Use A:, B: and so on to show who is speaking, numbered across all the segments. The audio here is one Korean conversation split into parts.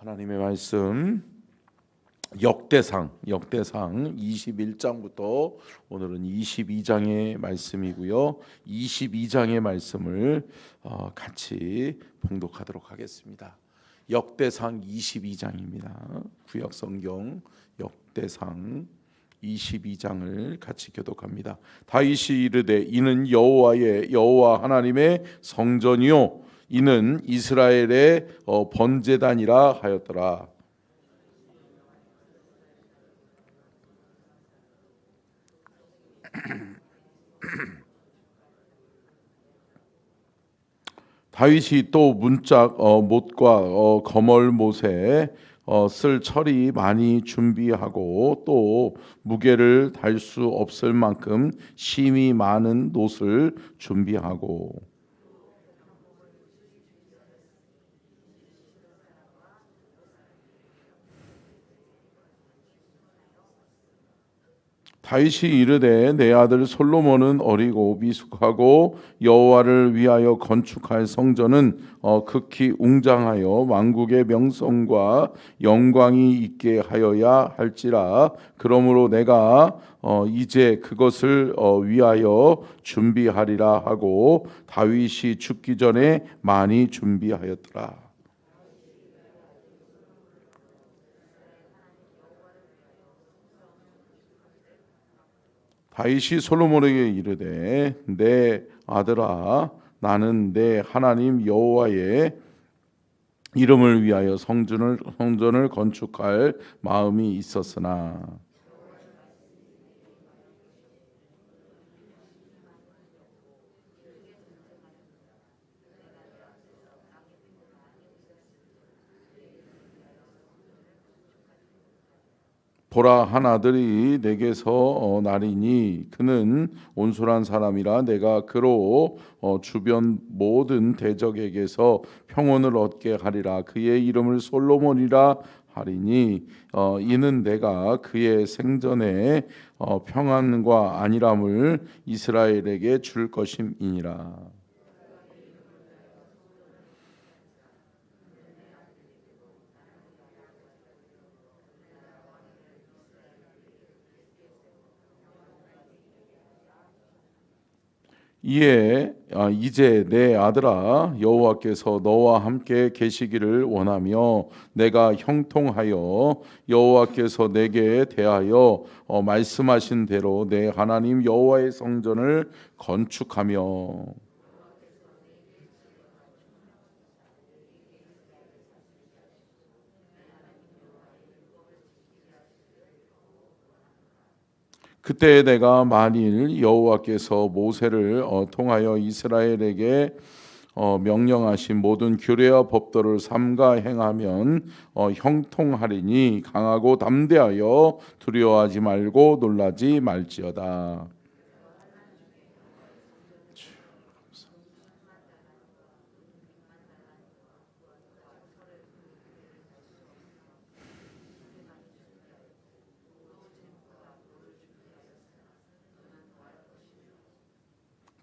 A: 하나님의 말씀 역대상 21장부터 오늘은 22장의 말씀이고요. 22장의 말씀을 같이 봉독하도록 하겠습니다. 역대상 22장입니다. 구약성경 역대상 22장을 같이 교독합니다. 다윗이 이르되 이는 여호와 하나님의 성전이요 이는 이스라엘의 번제단이라 하였더라. 다윗이 또 문짝 못과 거멀 못에 쓸 철이 많이 준비하고 또 무게를 달 수 없을 만큼 심이 많은 놋을 준비하고 다윗이 이르되 내 아들 솔로몬은 어리고 미숙하고 여호와를 위하여 건축할 성전은 극히 웅장하여 왕국의 명성과 영광이 있게 하여야 할지라. 그러므로 내가 이제 그것을 위하여 준비하리라 하고 다윗이 죽기 전에 많이 준비하였더라. 다윗이 솔로몬에게 이르되 내 아들아 나는 내 하나님 여호와의 이름을 위하여 성전을 건축할 마음이 있었으나 보라 한 아들이 내게서 나리니 그는 온순한 사람이라 내가 그로 주변 모든 대적에게서 평온을 얻게 하리라. 그의 이름을 솔로몬이라 하리니 이는 내가 그의 생전에 평안과 안일함을 이스라엘에게 줄 것임이니라. 이제 내 아들아 여호와께서 너와 함께 계시기를 원하며 내가 형통하여 여호와께서 내게 대하여 말씀하신 대로 내 하나님 여호와의 성전을 건축하며 그때 내가 만일 여호와께서 모세를 통하여 이스라엘에게 명령하신 모든 규례와 법도를 삼가 행하면 형통하리니 강하고 담대하여 두려워하지 말고 놀라지 말지어다.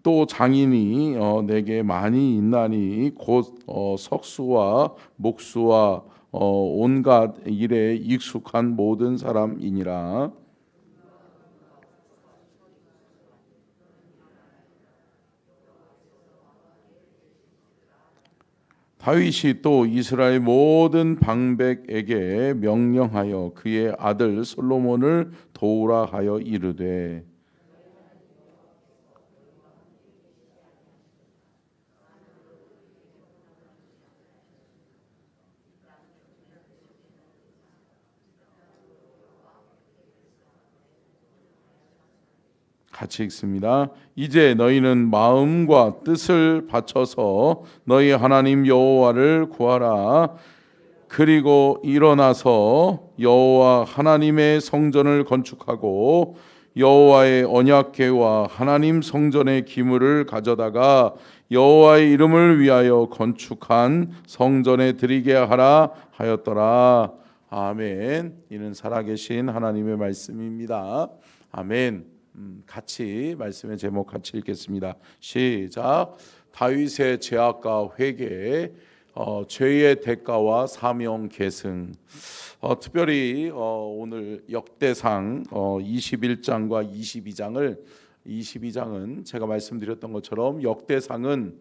A: 또 장인이 내게 많이 있나니 곧 석수와 목수와 온갖 일에 익숙한 모든 사람이니라. 다윗이 또 이스라엘 모든 방백에게 명령하여 그의 아들 솔로몬을 도우라 하여 이르되 같이 읽습니다. 이제 너희는 마음과 뜻을 바쳐서 너희 하나님 여호와를 구하라. 그리고 일어나서 여호와 하나님의 성전을 건축하고 여호와의 언약궤와 하나님 성전의 기물을 가져다가 여호와의 이름을 위하여 건축한 성전에 드리게 하라 하였더라. 아멘. 이는 살아계신 하나님의 말씀입니다. 아멘. 같이 말씀의 제목 같이 읽겠습니다. 시작. 다윗의 죄악과 회개. 죄의 대가와 사명 계승. 특별히 오늘 역대상 21장과 22장은 제가 말씀드렸던 것처럼 역대상은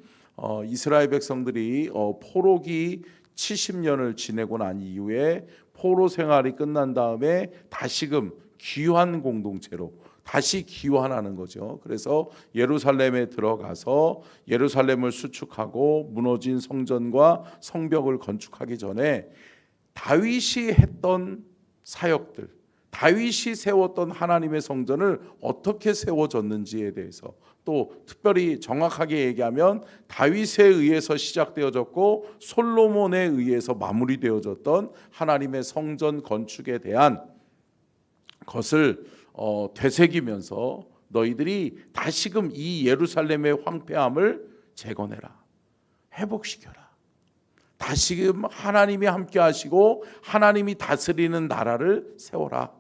A: 이스라엘 백성들이 포로기 70년을 지내고 난 이후에 포로 생활이 끝난 다음에 다시금 귀환 공동체로 다시 귀환하는 거죠. 그래서 예루살렘에 들어가서 예루살렘을 수축하고 무너진 성전과 성벽을 건축하기 전에 다윗이 했던 사역들, 다윗이 세웠던 하나님의 성전을 어떻게 세워졌는지에 대해서, 또 특별히 정확하게 얘기하면 다윗에 의해서 시작되어졌고 솔로몬에 의해서 마무리되어졌던 하나님의 성전 건축에 대한 것을 되새기면서 너희들이 다시금 이 예루살렘의 황폐함을 재건해라, 회복시켜라, 다시금 하나님이 함께 하시고 하나님이 다스리는 나라를 세워라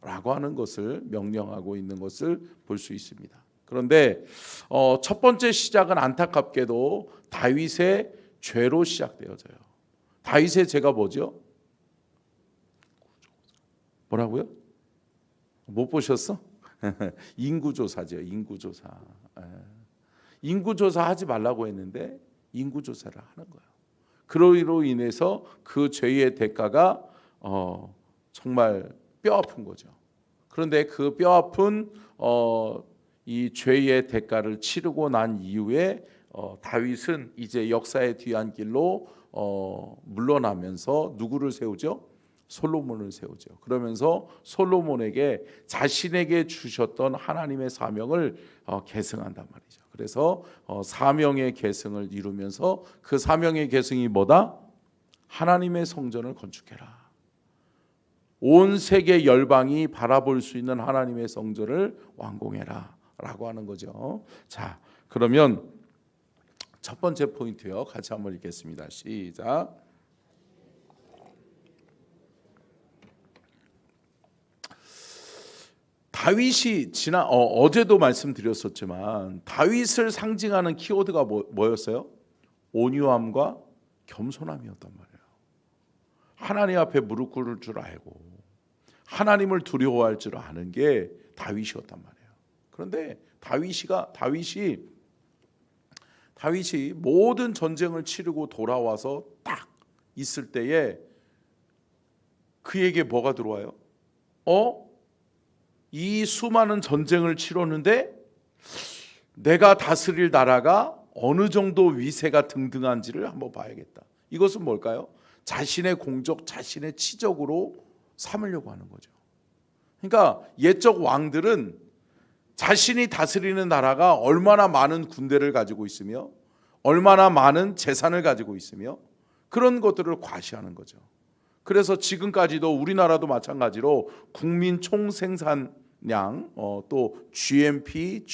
A: 라고 하는 것을 명령하고 있는 것을 볼 수 있습니다. 그런데 첫 번째 시작은 안타깝게도 다윗의 죄로 시작되어져요. 다윗의 죄가 뭐죠? 뭐라고요? 못 보셨어? 인구조사죠. 인구조사. 인구조사 하지 말라고 했는데 인구조사를 하는 거예요. 그로 인해서 그 죄의 대가가 정말 뼈아픈 거죠. 그런데 그 뼈아픈 이 죄의 대가를 치르고 난 이후에 다윗은 이제 역사의 뒤안길로 물러나면서 누구를 세우죠? 솔로몬을 세우죠. 그러면서 솔로몬에게 자신에게 주셨던 하나님의 사명을 계승한단 말이죠. 그래서 사명의 계승을 이루면서 그 사명의 계승이 뭐다? 하나님의 성전을 건축해라. 온 세계 열방이 바라볼 수 있는 하나님의 성전을 완공해라 라고 하는 거죠. 자, 그러면 첫 번째 포인트요. 같이 한번 읽겠습니다. 시작. 다윗이 어제도 말씀드렸었지만 다윗을 상징하는 키워드가 뭐였어요? 온유함과 겸손함이었단 말이에요. 하나님 앞에 무릎 꿇을 줄 알고 하나님을 두려워할 줄 아는 게 다윗이었단 말이에요. 그런데 다윗이 모든 전쟁을 치르고 돌아와서 딱 있을 때에 그에게 뭐가 들어와요? 이 수많은 전쟁을 치렀는데 내가 다스릴 나라가 어느 정도 위세가 등등한지를 한번 봐야겠다. 이것은 뭘까요? 자신의 공적, 자신의 치적으로 삼으려고 하는 거죠. 그러니까 옛적 왕들은 자신이 다스리는 나라가 얼마나 많은 군대를 가지고 있으며 얼마나 많은 재산을 가지고 있으며 그런 것들을 과시하는 거죠. 그래서 지금까지도 우리나라도 마찬가지로 국민 총생산량 또 GNP를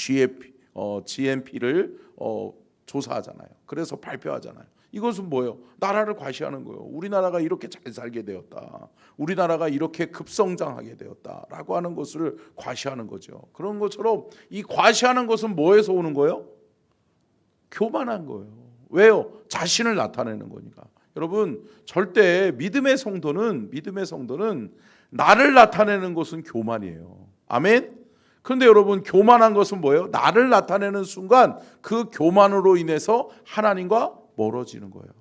A: 조사하잖아요. 그래서 발표하잖아요. 이것은 뭐예요? 나라를 과시하는 거예요. 우리나라가 이렇게 잘 살게 되었다. 우리나라가 이렇게 급성장하게 되었다라고 하는 것을 과시하는 거죠. 그런 것처럼 이 과시하는 것은 뭐에서 오는 거예요? 교만한 거예요. 왜요? 자신을 나타내는 거니까. 여러분, 절대 믿음의 성도는 나를 나타내는 것은 교만이에요. 아멘? 그런데 여러분, 교만한 것은 뭐예요? 나를 나타내는 순간 그 교만으로 인해서 하나님과 멀어지는 거예요.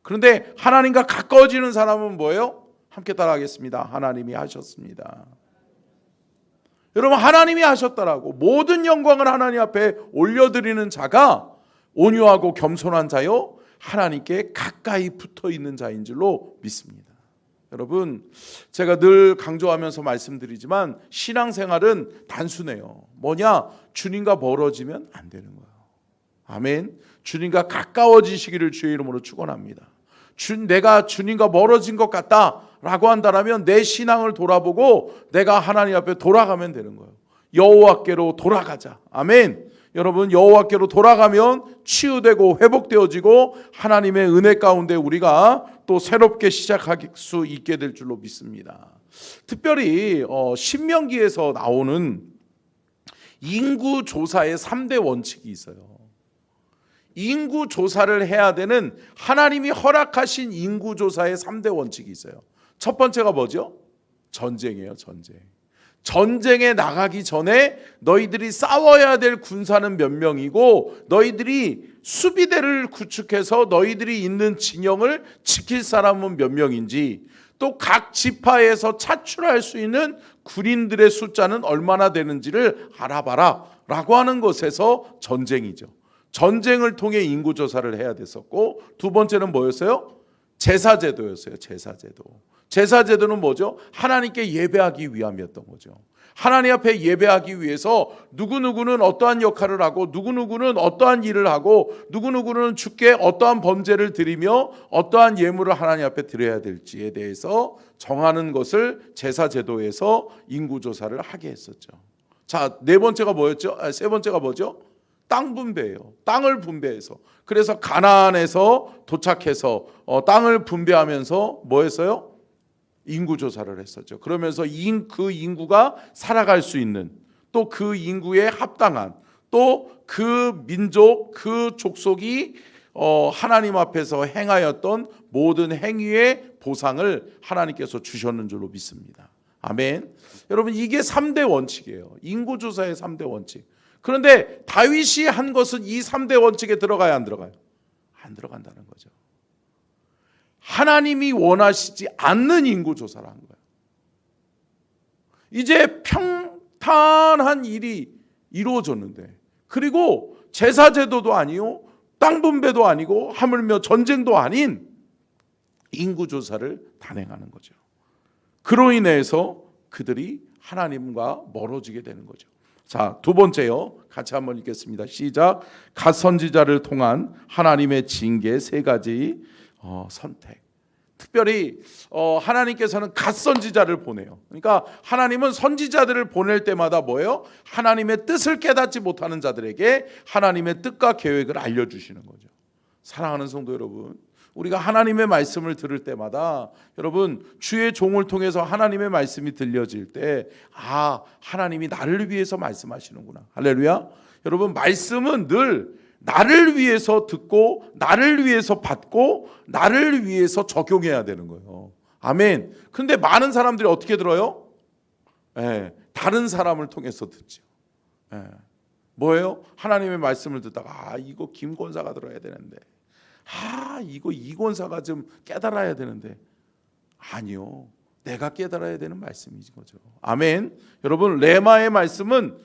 A: 그런데 하나님과 가까워지는 사람은 뭐예요? 함께 따라하겠습니다. 하나님이 하셨습니다. 여러분, 하나님이 하셨다라고 모든 영광을 하나님 앞에 올려드리는 자가 온유하고 겸손한 자요 하나님께 가까이 붙어있는 자인 줄로 믿습니다. 여러분, 제가 늘 강조하면서 말씀드리지만 신앙생활은 단순해요. 뭐냐? 주님과 멀어지면 안 되는 거예요. 아멘. 주님과 가까워지시기를 주의 이름으로 축원합니다. 내가 주님과 멀어진 것 같다라고 한다면 내 신앙을 돌아보고 내가 하나님 앞에 돌아가면 되는 거예요. 여호와께로 돌아가자. 아멘. 여러분, 여호와께로 돌아가면 치유되고 회복되어지고 하나님의 은혜 가운데 우리가 또 새롭게 시작할 수 있게 될 줄로 믿습니다. 특별히 신명기에서 나오는 인구 조사의 3대 원칙이 있어요. 인구 조사를 해야 되는 하나님이 허락하신 인구 조사의 3대 원칙이 있어요. 첫 번째가 뭐죠? 전쟁이에요. 전쟁. 전쟁에 나가기 전에 너희들이 싸워야 될 군사는 몇 명이고 너희들이 수비대를 구축해서 너희들이 있는 진영을 지킬 사람은 몇 명인지, 또 각 지파에서 차출할 수 있는 군인들의 숫자는 얼마나 되는지를 알아봐라 라고 하는 것에서 전쟁이죠. 전쟁을 통해 인구조사를 해야 됐었고, 두 번째는 뭐였어요? 제사제도였어요. 제사제도. 제사제도는 뭐죠? 하나님께 예배하기 위함이었던 거죠. 하나님 앞에 예배하기 위해서 누구누구는 어떠한 역할을 하고 누구누구는 어떠한 일을 하고 누구누구는 주께 어떠한 범죄를 드리며 어떠한 예물을 하나님 앞에 드려야 될지에 대해서 정하는 것을 제사제도에서 인구조사를 하게 했었죠. 자, 네 번째가 뭐였죠? 세 번째가 뭐죠? 땅 분배예요. 땅을 분배해서. 그래서 가나안에서 도착해서 땅을 분배하면서 뭐 했어요? 인구조사를 했었죠. 그러면서 그 인구가 살아갈 수 있는, 또 그 인구에 합당한, 또 그 민족, 그 족속이 하나님 앞에서 행하였던 모든 행위의 보상을 하나님께서 주셨는 줄로 믿습니다. 아멘. 여러분, 이게 3대 원칙이에요. 인구조사의 3대 원칙. 그런데 다윗이 한 것은 이 3대 원칙에 들어가야 안 들어가요? 안 들어간다는 거죠. 하나님이 원하시지 않는 인구조사를 한 거예요. 이제 평탄한 일이 이루어졌는데, 그리고 제사제도도 아니요, 땅 분배도 아니고 하물며 전쟁도 아닌 인구조사를 단행하는 거죠. 그로 인해서 그들이 하나님과 멀어지게 되는 거죠. 자, 두 번째요. 같이 한번 읽겠습니다. 시작. 갓 선지자를 통한 하나님의 징계 세 가지 선택. 특별히 하나님께서는 갓 선지자를 보내요. 그러니까 하나님은 선지자들을 보낼 때마다 뭐예요? 하나님의 뜻을 깨닫지 못하는 자들에게 하나님의 뜻과 계획을 알려주시는 거죠. 사랑하는 성도 여러분, 우리가 하나님의 말씀을 들을 때마다 여러분, 주의 종을 통해서 하나님의 말씀이 들려질 때, 아, 하나님이 나를 위해서 말씀하시는구나. 할렐루야. 여러분, 말씀은 늘 나를 위해서 듣고 나를 위해서 받고 나를 위해서 적용해야 되는 거예요. 아멘. 근데 많은 사람들이 어떻게 들어요? 다른 사람을 통해서 듣죠. 뭐예요? 하나님의 말씀을 듣다가 이거 김 권사가 들어야 되는데, 이거 이 권사가 좀 깨달아야 되는데, 아니요, 내가 깨달아야 되는 말씀이지 거죠. 아멘. 여러분, 레마의 말씀은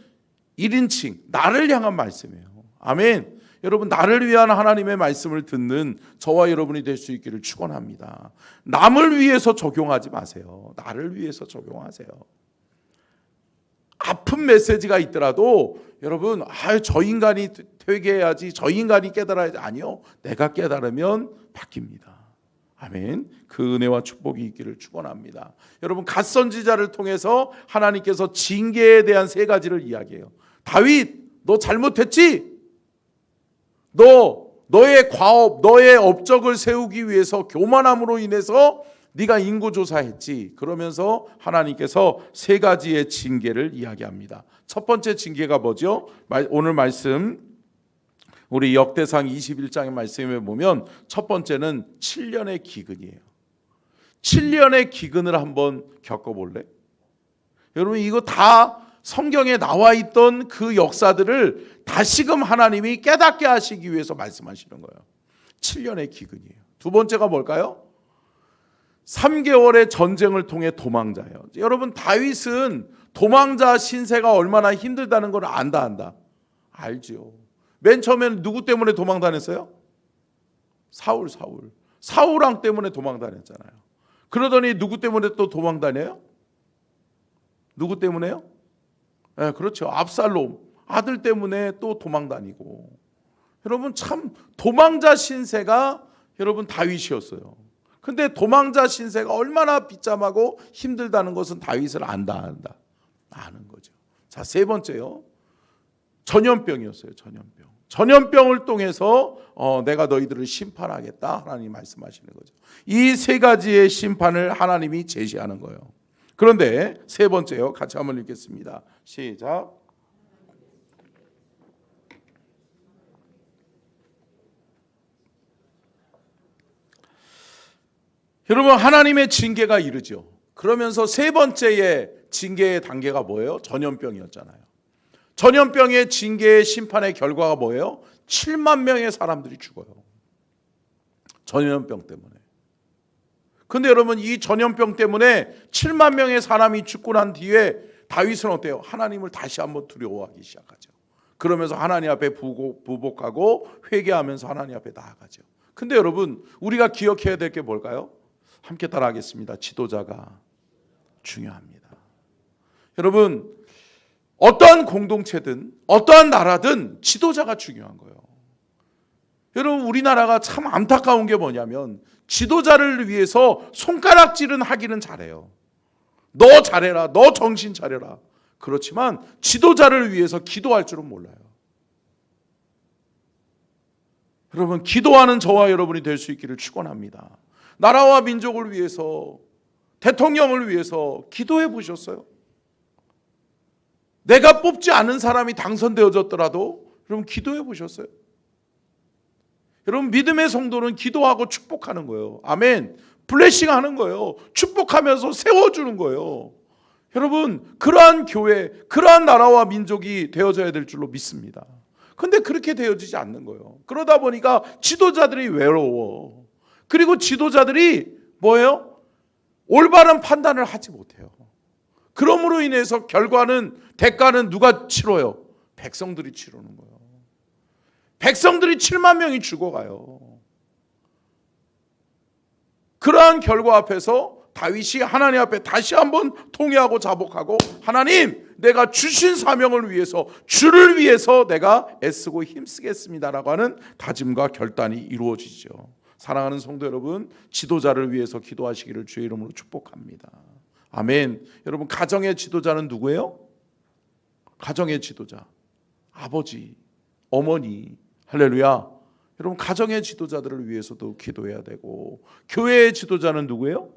A: 1인칭 나를 향한 말씀이에요. 아멘. 여러분, 나를 위한 하나님의 말씀을 듣는 저와 여러분이 될 수 있기를 축원합니다. 남을 위해서 적용하지 마세요. 나를 위해서 적용하세요. 아픈 메시지가 있더라도 여러분, 저 인간이 되게 해야지, 저 인간이 깨달아야지. 아니요, 내가 깨달으면 바뀝니다. 아멘. 그 은혜와 축복이 있기를 축원합니다. 여러분, 갓 선지자를 통해서 하나님께서 징계에 대한 세 가지를 이야기해요. 다윗, 너 잘못했지? 너의 과업, 너의 업적을 세우기 위해서 교만함으로 인해서 네가 인구조사했지. 그러면서 하나님께서 세 가지의 징계를 이야기합니다. 첫 번째 징계가 뭐죠? 오늘 말씀 우리 역대상 21장의 말씀에 보면 첫 번째는 7년의 기근이에요. 7년의 기근을 한번 겪어볼래? 여러분, 이거 다 성경에 나와 있던 그 역사들을 다시금 하나님이 깨닫게 하시기 위해서 말씀하시는 거예요. 7년의 기근이에요. 두 번째가 뭘까요? 3개월의 전쟁을 통해 도망자예요. 여러분, 다윗은 도망자 신세가 얼마나 힘들다는 걸 안다. 알죠. 맨 처음에는 누구 때문에 도망 다녔어요? 사울 왕 때문에 도망 다녔잖아요. 그러더니 누구 때문에 또 도망 다녀요? 누구 때문에요? 네, 그렇죠. 압살롬 아들 때문에 또 도망 다니고. 여러분, 참 도망자 신세가 여러분 다윗이었어요. 근데 도망자 신세가 얼마나 비참하고 힘들다는 것은 다윗을 아는 거죠. 자, 세 번째요. 전염병이었어요. 전염병을 통해서 내가 너희들을 심판하겠다, 하나님이 말씀하시는 거죠. 이 세 가지의 심판을 하나님이 제시하는 거예요. 그런데 세 번째요. 같이 한번 읽겠습니다. 시작. 여러분, 하나님의 징계가 이르죠. 그러면서 세 번째의 징계의 단계가 뭐예요? 전염병이었잖아요. 전염병의 징계의 심판의 결과가 뭐예요? 7만 명의 사람들이 죽어요. 전염병 때문에. 근데 여러분, 이 전염병 때문에 7만 명의 사람이 죽고 난 뒤에 다윗은 어때요? 하나님을 다시 한번 두려워하기 시작하죠. 그러면서 하나님 앞에 부복하고 회개하면서 하나님 앞에 나아가죠. 근데 여러분, 우리가 기억해야 될 게 뭘까요? 함께 따라하겠습니다. 지도자가 중요합니다. 여러분, 어떠한 공동체든 어떠한 나라든 지도자가 중요한 거예요. 여러분, 우리나라가 참 안타까운 게 뭐냐면 지도자를 위해서 손가락질은 하기는 잘해요. 너 잘해라, 너 정신 차려라. 그렇지만 지도자를 위해서 기도할 줄은 몰라요. 여러분, 기도하는 저와 여러분이 될 수 있기를 축원합니다. 나라와 민족을 위해서, 대통령을 위해서 기도해 보셨어요? 내가 뽑지 않은 사람이 당선되어졌더라도 여러분 기도해 보셨어요? 여러분, 믿음의 성도는 기도하고 축복하는 거예요. 아멘. 블레싱 하는 거예요. 축복하면서 세워주는 거예요. 여러분, 그러한 교회, 그러한 나라와 민족이 되어져야 될 줄로 믿습니다. 근데 그렇게 되어지지 않는 거예요. 그러다 보니까 지도자들이 외로워. 그리고 지도자들이 뭐예요? 올바른 판단을 하지 못해요. 그러므로 인해서 대가는 누가 치러요? 백성들이 치르는 거예요. 백성들이 7만 명이 죽어가요. 그러한 결과 앞에서 다윗이 하나님 앞에 다시 한번 통회하고 자복하고, 하나님, 내가 주신 사명을 위해서, 주를 위해서 내가 애쓰고 힘쓰겠습니다라고 하는 다짐과 결단이 이루어지죠. 사랑하는 성도 여러분, 지도자를 위해서 기도하시기를 주의 이름으로 축복합니다. 아멘. 여러분, 가정의 지도자는 누구예요? 가정의 지도자, 아버지, 어머니. 할렐루야. 여러분, 가정의 지도자들을 위해서도 기도해야 되고, 교회의 지도자는 누구예요?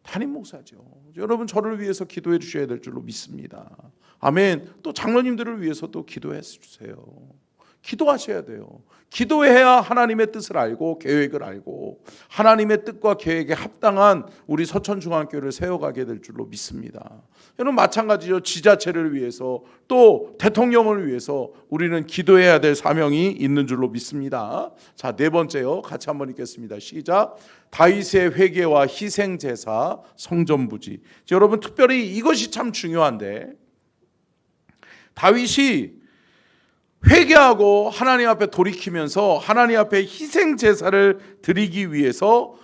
A: 담임 목사죠. 여러분, 저를 위해서 기도해 주셔야 될 줄로 믿습니다. 아멘. 또 장로님들을 위해서도 기도해 주세요. 기도하셔야 돼요. 기도해야 하나님의 뜻을 알고 계획을 알고 하나님의 뜻과 계획에 합당한 우리 서천중앙교회를 세워가게 될 줄로 믿습니다. 여러분, 마찬가지로 지자체를 위해서 또 대통령을 위해서 우리는 기도해야 될 사명이 있는 줄로 믿습니다. 자, 네 번째요. 같이 한번 읽겠습니다. 시작. 다윗의 회개와 희생제사 성전부지. 여러분, 특별히 이것이 참 중요한데, 다윗이 회개하고 하나님 앞에 돌이키면서 하나님 앞에 희생 제사를 드리기 위해서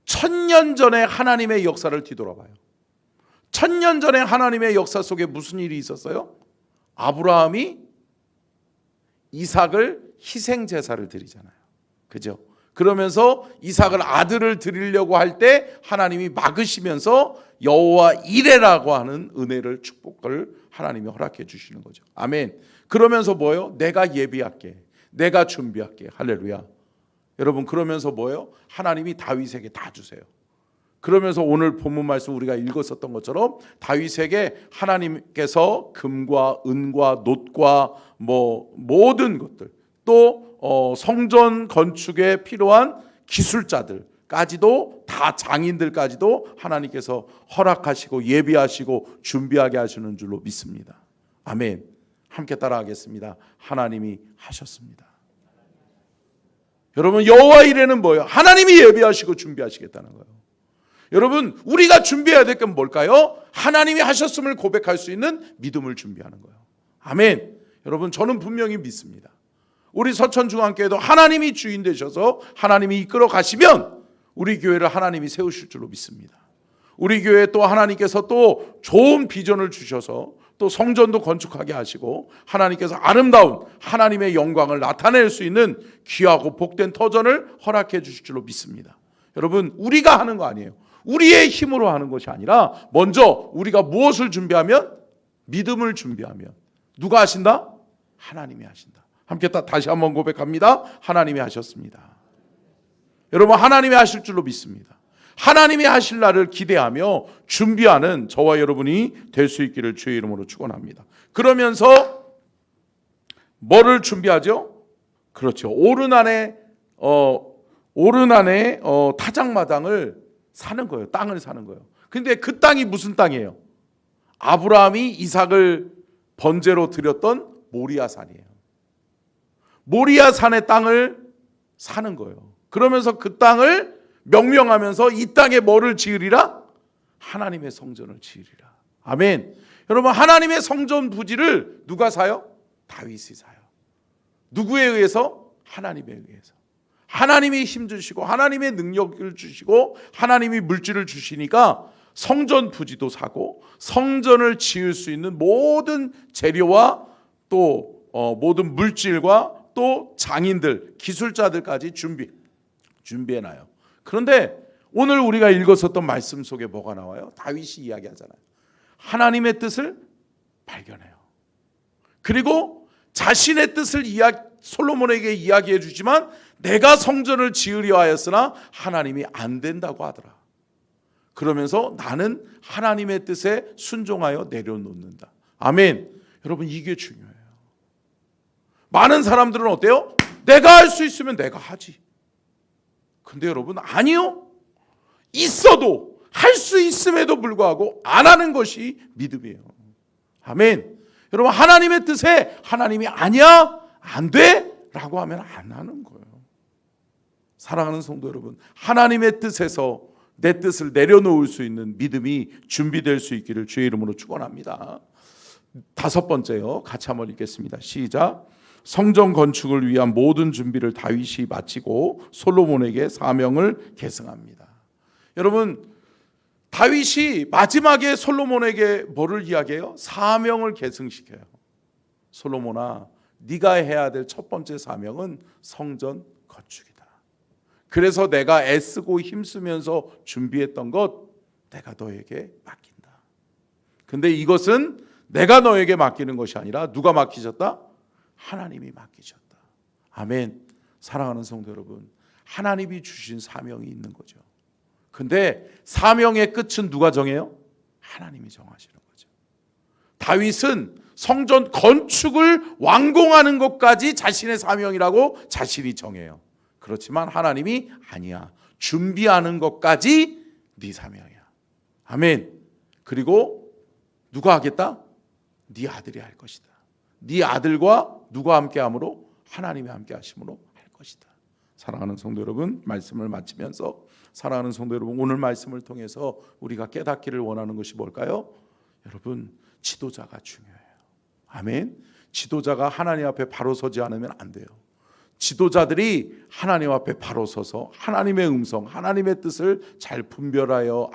A: 1000년 전에 하나님의 역사를 뒤돌아봐요. 1000년 전에 하나님의 역사 속에 무슨 일이 있었어요? 아브라함이 이삭을 희생 제사를 드리잖아요. 그죠? 그러면서 이삭을 아들을 드리려고 할 때 하나님이 막으시면서 여호와 이레라고 하는 은혜를, 축복을 하나님이 허락해 주시는 거죠. 아멘. 그러면서 뭐예요? 내가 예비할게, 내가 준비할게. 할렐루야. 여러분, 그러면서 뭐예요? 하나님이 다윗에게 다 주세요. 그러면서 오늘 본문 말씀 우리가 읽었었던 것처럼 다윗에게 하나님께서 금과 은과 놋과 모든 것들, 또 성전 건축에 필요한 기술자들까지도, 다 장인들까지도 하나님께서 허락하시고 예비하시고 준비하게 하시는 줄로 믿습니다. 아멘. 함께 따라하겠습니다. 하나님이 하셨습니다. 여러분, 여호와 이레는 뭐예요? 하나님이 예비하시고 준비하시겠다는 거예요. 여러분, 우리가 준비해야 될 건 뭘까요? 하나님이 하셨음을 고백할 수 있는 믿음을 준비하는 거예요. 아멘. 여러분, 저는 분명히 믿습니다. 우리 서천중앙교회도 하나님이 주인 되셔서 하나님이 이끌어 가시면 우리 교회를 하나님이 세우실 줄로 믿습니다. 우리 교회에 또 하나님께서 또 좋은 비전을 주셔서 또 성전도 건축하게 하시고 하나님께서 아름다운 하나님의 영광을 나타낼 수 있는 귀하고 복된 터전을 허락해 주실 줄로 믿습니다. 여러분, 우리가 하는 거 아니에요. 우리의 힘으로 하는 것이 아니라 먼저 우리가 무엇을 준비하면? 믿음을 준비하면 누가 하신다? 하나님이 하신다. 함께 다시 한번 고백합니다. 하나님이 하셨습니다. 여러분, 하나님이 하실 줄로 믿습니다. 하나님이 하실 날을 기대하며 준비하는 저와 여러분이 될 수 있기를 주의 이름으로 축원합니다. 그러면서 뭐를 준비하죠? 그렇죠. 오른 안에 타작마당을 사는 거예요. 땅을 사는 거예요. 근데 그 땅이 무슨 땅이에요? 아브라함이 이삭을 번제로 드렸던 모리아산이에요. 모리아산의 땅을 사는 거예요. 그러면서 그 땅을 명명하면서 이 땅에 뭐를 지으리라? 하나님의 성전을 지으리라. 아멘. 여러분, 하나님의 성전 부지를 누가 사요? 다윗이 사요. 누구에 의해서? 하나님에 의해서. 하나님이 힘 주시고 하나님의 능력을 주시고 하나님이 물질을 주시니까 성전 부지도 사고 성전을 지을 수 있는 모든 재료와 또 모든 물질과 또 장인들, 기술자들까지 준비해놔요. 그런데 오늘 우리가 읽었었던 말씀 속에 뭐가 나와요? 다윗이 이야기하잖아요. 하나님의 뜻을 발견해요. 그리고 자신의 뜻을 솔로몬에게 이야기해 주지만 내가 성전을 지으려 하였으나 하나님이 안 된다고 하더라. 그러면서 나는 하나님의 뜻에 순종하여 내려놓는다. 아멘. 여러분, 이게 중요해요. 많은 사람들은 어때요? 내가 할 수 있으면 내가 하지. 근데 여러분, 아니요. 있어도 할 수 있음에도 불구하고 안 하는 것이 믿음이에요. 아멘. 여러분, 하나님의 뜻에 하나님이 아니야, 안 돼 라고 하면 안 하는 거예요. 사랑하는 성도 여러분, 하나님의 뜻에서 내 뜻을 내려놓을 수 있는 믿음이 준비될 수 있기를 주의 이름으로 축원합니다. 5번째요. 같이 한번 읽겠습니다. 시작. 성전 건축을 위한 모든 준비를 다윗이 마치고 솔로몬에게 사명을 계승합니다. 여러분, 다윗이 마지막에 솔로몬에게 뭐를 이야기해요? 사명을 계승시켜요. 솔로몬아, 네가 해야 될 첫 번째 사명은 성전 건축이다. 그래서 내가 애쓰고 힘쓰면서 준비했던 것 내가 너에게 맡긴다. 근데 이것은 내가 너에게 맡기는 것이 아니라 누가 맡기셨다? 하나님이 맡기셨다. 아멘. 사랑하는 성도 여러분, 하나님이 주신 사명이 있는 거죠. 근데 사명의 끝은 누가 정해요? 하나님이 정하시는 거죠. 다윗은 성전 건축을 완공하는 것까지 자신의 사명이라고 자신이 정해요. 그렇지만 하나님이 아니야, 준비하는 것까지 네 사명이야. 아멘. 그리고 누가 하겠다? 네 아들이 할 것이다. 네 아들과 누가 함께 함으로? 하나님이 함께 하심으로 할 것이다. 사랑하는 성도 여러분, 말씀을 마치면서 사랑하는 성도 여러분, 오늘 말씀을 통해서 우리가 깨닫기를 원하는 것이 뭘까요? 여러분, 지도자가 중요해요. 아멘. 지도자가 하나님 앞에 바로 서지 않으면 안 돼요. 지도자들이 하나님 앞에 바로 서서 하나님의 음성, 하나님의 뜻을 잘 분별하여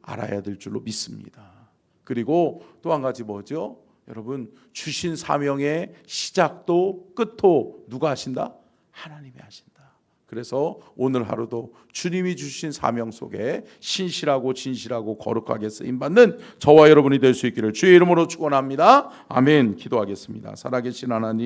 A: 알아야 될 줄로 믿습니다. 그리고 또 한 가지 뭐죠? 여러분, 주신 사명의 시작도 끝도 누가 하신다? 하나님이 하신다. 그래서 오늘 하루도 주님이 주신 사명 속에 신실하고 진실하고 거룩하게 쓰임받는 저와 여러분이 될 수 있기를 주의 이름으로 축원합니다. 아멘. 기도하겠습니다. 살아계신 하나님,